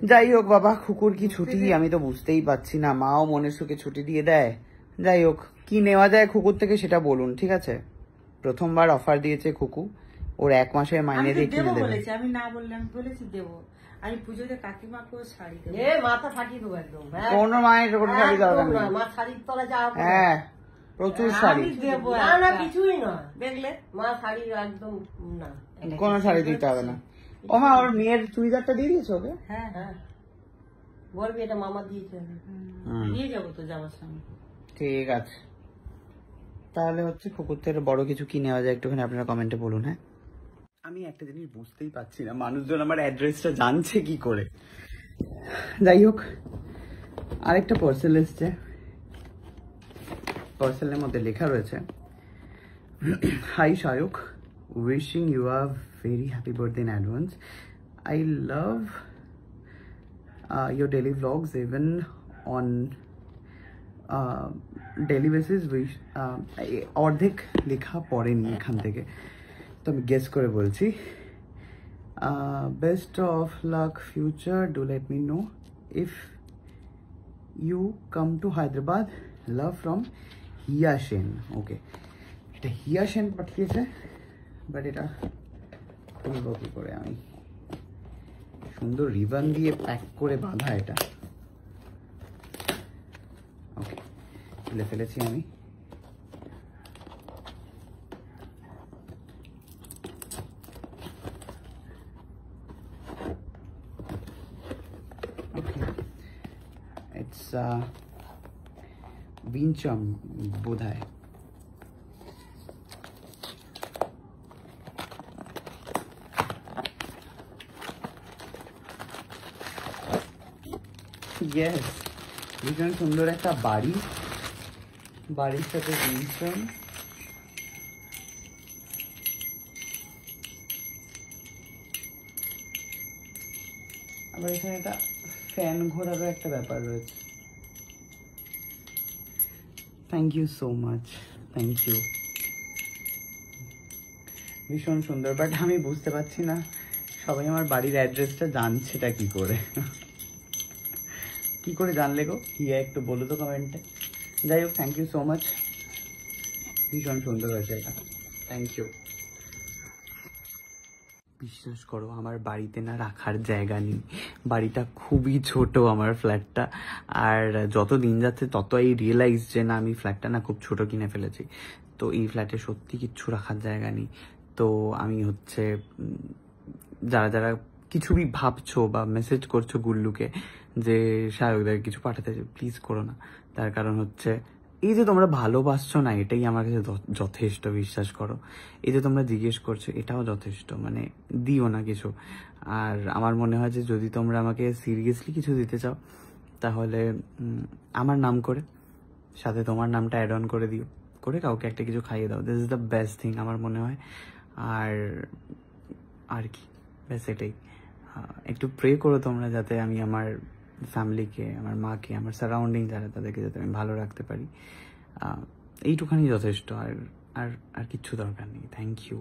যাই হোক বাবা, কুকুর কি ছুটি আমি তো বুঝতেই পারছি না। মাও মনের সুখে ছুটি দিয়ে দেয়। যাই হোক, কি নেওয়া যায় কুকুর থেকে সেটা বলুন, ঠিক আছে? প্রথমবার অফার দিয়েছে কুকু, ওর 1 মাসের মাইনে দিয়ে কিনে দেবে। আমি না বললাম, বলেছি দেবো। আমি পুজোতে কাকিমাকেও শাড়ি দেবো। মাথা ফাটিয়ে দেবো একদম। কোনো মায়ের কোনো শাড়ি দরকার নেই। মা শাড়ির তলা যা। হ্যাঁ, প্রচুর শাড়ি দেবো। না কিছুই না, দেখলে মা শাড়ি একদম না, কোনো শাড়ি দিতে হবে না। ও মা, ওর মেয়ের চুড়িদারটা দিয়ে দিয়েছো ওকে? হ্যাঁ হ্যাঁ, বলবি এটা মামা দিয়েছে। নিয়ে যাবো তো যাওয়ার সময়। ঠিক আছে, তাহলে হচ্ছে কুকুর থেকে বড় কিছু কি নেওয়া যায় একটুখানি আপনারা কমেন্টে বলুন। হ্যাঁ, আমি একটা জিনিস বুঝতেই পারছি না, মানুষজন আমার অ্যাড্রেসটা জানছে কি করে। যাই হোক, আরেকটা পার্সেল এসছে। পার্সেলের মধ্যে লেখা রয়েছে, high শায়ক, wishing you a very happy birthday in advance. I love your daily vlogs, even on daily basis. অর্ধেক লেখা পড়েনি এখান থেকে, তো আমি গেস করে বলছি। Best of luck future, do let me know if you come to Hyderabad, love from Hiya Sen. Okay, এটা হিয়া সেন পাঠিয়েছে, বাট এটা খুলবো কি করে আমি? সুন্দর রিবন দিয়ে প্যাক করে বাঁধা এটা। ওকে, খুলে ফেলেছি আমি। ওকে, ইটস বিনচাম বোধহয়। ইয়েস, ভীষণ সুন্দর একটা বাড়ি, বাড়ির সাথে বিনচাম। আবার এখানে একটা ফ্যান ঘোরারও একটা ব্যাপার রয়েছে। Thank you so much, thank you. ভীষণ সুন্দর, বাট আমি বুঝতে পারছি না সবাই আমার বাড়ির অ্যাড্রেসটা জানছেটা কি করে। কি করে জানলে গো হিয়া, একটু বলো তো কমেন্টে। যাই হোক, থ্যাংক ইউ সো মাচ, ভীষণ সুন্দর হয়েছে এটা, থ্যাংক ইউ। বিশ্বাস করো, আমার বাড়িতে না রাখার জায়গা নেই। বাড়িটা খুবই ছোট, আমার ফ্ল্যাটটা। আর যত দিন যাচ্ছে তত এই রিয়েলাইজ যে না, আমি ফ্ল্যাটটা না খুব ছোট কিনে ফেলেছি। তো এই ফ্ল্যাটে সত্যি কিচ্ছু রাখার জায়গা নেই। তো আমি হচ্ছে, যারা যারা কিছু বি ভাবছো বা মেসেজ করছো গুল্লুকে যে শায়কদাকে কিছু পাঠাতে, প্লিজ করো না। তার কারণ হচ্ছে, এই যে তোমরা ভালোবাসছো না, এটাই আমার কাছে যথেষ্ট, বিশ্বাস করো। এই যে তোমরা জিজ্ঞেস করছো, এটাও যথেষ্ট। মানে দিও না কিছু। আর আমার মনে হয় যে যদি তোমরা আমাকে সিরিয়াসলি কিছু দিতে চাও, তাহলে আমার নাম করে সাথে তোমার নামটা অ্যাড অন করে দিও, করে কাউকে একটা কিছু খাইয়ে দাও। This is the best thing আমার মনে হয়। আর কি, ব্যাস এটাই। একটু প্রে করো তোমরা, যাতে আমি আমার ফ্যামিলিকে, আমার মাকে, আমার সারাউন্ডিং যারা, তাদেরকে যাতে আমি ভালো রাখতে পারি। এইটুখানি যথেষ্ট, আর আর আর কিচ্ছু দরকার নেই। Thank you.